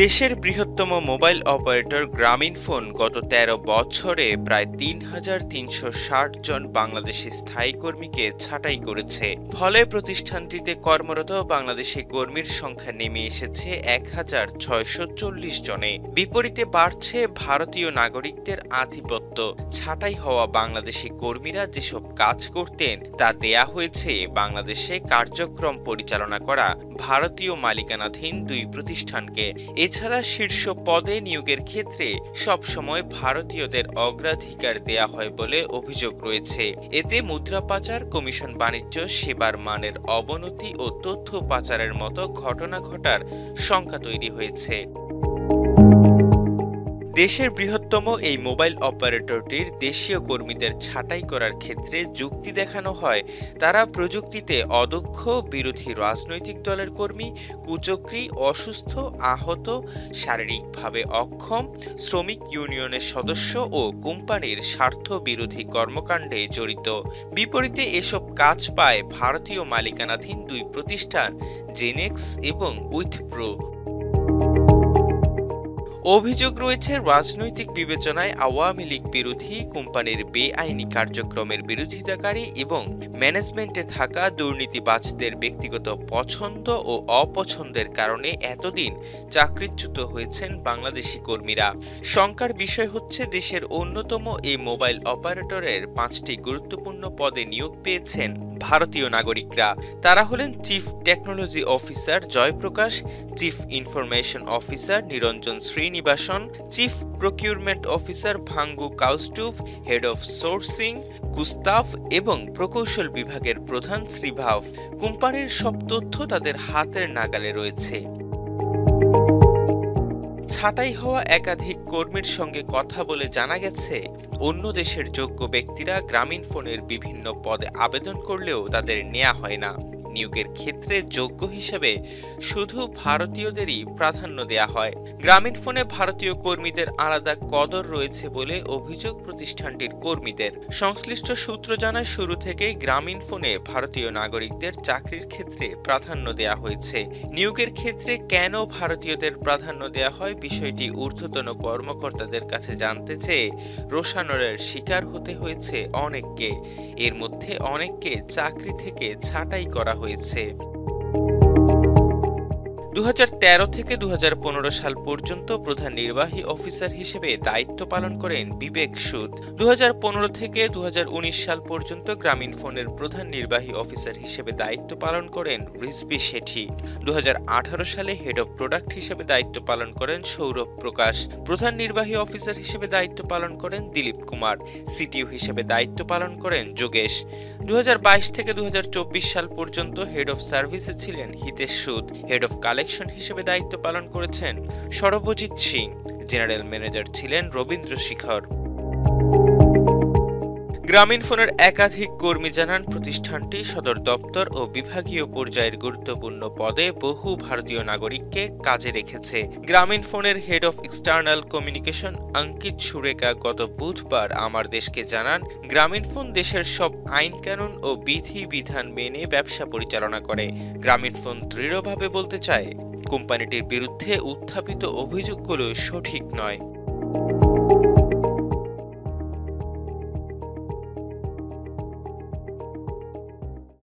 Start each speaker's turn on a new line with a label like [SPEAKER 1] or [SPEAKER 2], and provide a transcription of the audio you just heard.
[SPEAKER 1] দেশের বৃহত্তম mobile operator Grameenphone গত ১৩ বছরে প্রায় ৩,৩৬০ জন বাংলাদেশি স্থায়ী কর্মীকে ছাঁটাই করেছে। ফলে প্রতিষ্ঠানটিতে কর্মরত বাংলাদেশি কর্মীর সংখ্যা নেমে এসেছে ১,৬৪০ জনে। বিপরীতে বাড়ছে ভারতীয় নাগরিকদের আধিপত্য। ছাঁটাই হওয়া বাংলাদেশি কর্মীরা যেসব কাজ করতেন তা দেয়া হয়েছে বাংলাদেশে কার্যক্রম পরিচালনা করা ভারতীয় মালিকানাধীন দুই প্রতিষ্ঠানকে। এছাড়া শীর্ষ পদে নিয়োগের ক্ষেত্রে সবসময় ভারতীয়দের অগ্রাধিকার দেয়া হয় বলে অভিযোগ রয়েছে। এতে মুদ্রা পাচার, কমিশন বাণিজ্য, সেবার মানের অবনতি ও তথ্য পাচারের মতো ঘটনা ঘটার শঙ্কা তৈরি হয়েছে। দেশের বৃহত্তম এই মোবাইল অপারেটরটির দেশীয় কর্মীদের ছাঁটাই করার ক্ষেত্রে যুক্তি দেখানো হয় তারা প্রযুক্তিতে অদক্ষ, বিরোধী রাজনৈতিক দলের কর্মী, কুচক্রী, অসুস্থ, আহত, শারীরিকভাবে অক্ষম, শ্রমিক ইউনিয়নের সদস্য ও কোম্পানির স্বার্থ বিরোধী কর্মকাণ্ডে জড়িত। বিপরীতে এসব কাজ পায় ভারতীয় মালিকানাধীন দুই প্রতিষ্ঠান জেনেক্স এবং উইথপ্রো। অভিযোগ রয়েছে রাজনৈতিক বিবেচনায় আওয়ামী লীগ বিরোধী, কোম্পানির বেআইনি কার্যক্রমের বিরোধিতাকারী এবং ম্যানেজমেন্টে থাকা দুর্নীতিবাজদের ব্যক্তিগত পছন্দ ও অপছন্দের কারণে এতদিন চাকরিচ্যুত হয়েছেন বাংলাদেশি কর্মীরা। শঙ্কার বিষয় হচ্ছে দেশের অন্যতম এই মোবাইল অপারেটরের ৫টি গুরুত্বপূর্ণ পদে নিয়োগ পেয়েছেন ভারতীয় নাগরিকরা। তারা হলেন chief technology officer Jayaprakash, chief information officer Niranjan Srinivasan, chief procurement officer Bhangu Kaustubh, head of sourcing Gustav এবং প্রকৌশল বিভাগের প্রধান শ্রীভাভ। কোম্পানির সব তথ্য তাদের হাতের নাগালে রয়েছে। ছাঁটাই হওয়া একাধিক কর্মীর সঙ্গে কথা বলে জানা গেছে, অন্য দেশের যোগ্য ব্যক্তিরা গ্রামীণফোনের বিভিন্ন পদে আবেদন করলেও তাদের নেওয়া হয় না। নিয়োগের ক্ষেত্রে যোগ্য হিসেবে শুধু ভারতীয়দেরই প্রাধান্য দেয়া হয়। গ্রামীণফোনে ভারতীয় কর্মীদের আলাদা কদর রয়েছে বলে অভিযোগ প্রতিষ্ঠানটির কর্মীদের। সংশ্লিষ্ট সূত্র জানায়, শুরু থেকেই গ্রামীণফোনে ভারতীয় নাগরিকদের চাকরির ক্ষেত্রে প্রাধান্য দেয়া হয়েছে। নিয়োগের ক্ষেত্রে কেন ভারতীয়দের প্রাধান্য দেয়া হয় বিষয়টি ঊর্ধ্বতন কর্মকর্তাদের কাছে জানতে চেয়ে রোষানলের শিকার হতে হয়েছে অনেককে। এর মধ্যে অনেককে চাকরি থেকে ছাঁটাই করা হয়েছে। ২০১৩ থেকে ২০১৫ সাল পর্যন্ত প্রধান নির্বাহী অফিসার হিসেবে দায়িত্ব পালন করেন বিবেক সুদ। ২০১৫ থেকে ২০১৯ সাল পর্যন্ত গ্রামীণফোনের প্রধান নির্বাহী অফিসার হিসেবে দায়িত্ব পালন করেন রিজভী শেঠি। ২০১৮ সালে হেড অব প্রোডাক্ট হিসেবে দায়িত্ব পালন করেন সৌরভ প্রকাশ। প্রধান নির্বাহী অফিসার হিসেবে দায়িত্ব পালন করেন দিলীপ কুমার। সিটিও হিসেবে দায়িত্ব পালন করেন যোগেশ। ২০২২ থেকে ২০২৪ সাল পর্যন্ত হেড অব সার্ভিসে ছিলেন হিতেশ সুদ। হেড অব কালেকশন হিসেবে দায়িত্ব পালন করেছেন সরবজিৎ সিং। জেনারেল ম্যানেজার ছিলেন রবীন্দ্র শিখর। গ্রামীণফোনের একাধিক কর্মী জানান, প্রতিষ্ঠানটি সদর দপ্তর ও বিভাগীয় পর্যায়ের গুরুত্বপূর্ণ পদে বহু ভারতীয় নাগরিককে কাজে রেখেছে। গ্রামীণফোনের হেড অফ এক্সটার্নাল কমিউনিকেশন অঙ্কিত সুরেকা গত বুধবার আমার দেশকে জানান, গ্রামীণফোন দেশের সব আইন কানুন ও বিধি বিধান মেনে ব্যবসা পরিচালনা করে। গ্রামীণফোন দৃঢ়ভাবে বলতে চায়, কোম্পানিটির বিরুদ্ধে উত্থাপিত অভিযোগগুলো সঠিক নয়।